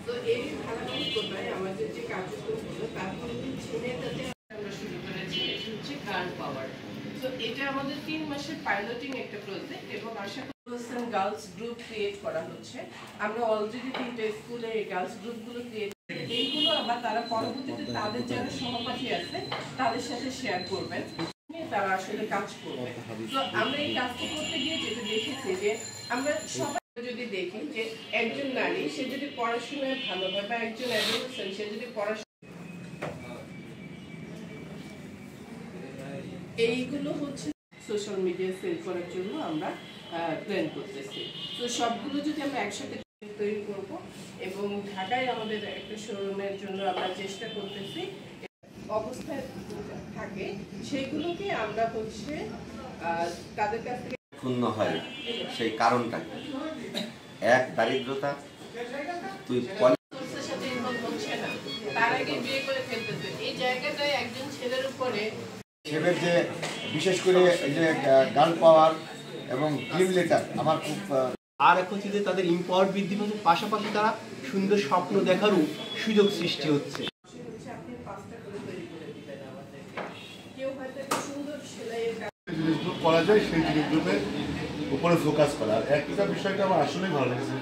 তো এই ধারাবাহিকতায় আমাদের যে কার্যক্রমগুলো তার মধ্যে ছেলেটাতে আমরা শুরু করেছি, এটা হচ্ছে গার্ল পাওয়ার। তো এটা আমাদের 3 মাসের পাইলটিং একটা প্রজেক্ট এবং আশা করি গার্লস গ্রুপ ক্রিয়েট করা হচ্ছে। আমরা অলরেডি 3টা স্কুলে এই গার্লস গ্রুপগুলো ক্রিয়েট, এইগুলো আবার তারা পরবর্তীতে তাদের যারা সহপাঠী আছে তাদের সাথে শেয়ার করবেন, তারা আসলে কাজ করবে। তো আমরা এই কাজটা করতে গিয়ে যেটা দেখেছি যে আমরা সবাই যদি দেখি যে একজন নারী সে যদি পড়াশোনায় ভালো হয় বা একজন অ্যাডোলেসেন্ট সে যদি পড়াশোনা, এইগুলো হচ্ছে সোশ্যাল মিডিয়া সেল করার জন্য আমরা প্ল্যান করতেছি। তো সবগুলো যদি আমরা একসাথে তৈরি করব এবং ঢাকায় আমাদের একটা শোরুমের জন্য আমরা চেষ্টা করতেছি, অবস্থায় থাকে সেগুলোকে আমরা হচ্ছে তাদের কাছ থেকে ক্ষুণ্ণ হয়। সেই কারণটা এক, দারিদ্রতা, তুই সাথে ইনভলভ হচ্ছে না, তার আগে বিয়ে করে ফেলতেছে। এই জায়গাটায় একজন ছেলের উপরে সেবের যে বিশেষ করে যে গার্ল পাওয়ার এবং ড্রিম লেটার আমার খুব আর এক হচ্ছে যে তাদের ইম্পাওয়ার বৃদ্ধি পাচ্ছে, পাশাপাশি তারা সুন্দর স্বপ্ন দেখারও সুযোগ সৃষ্টি হচ্ছে। আপনি 5টা করে তৈরি করে দিবেন আমাদেরকে, কেউ হয়তো একটা সুন্দর সেলাইয়ের জিনিসগুলো করা যায় সেই জিনিসগুলোর উপরে ফোকাস করা। আর একটা বিষয়টা আমার আসলেই ভালো লেগেছে,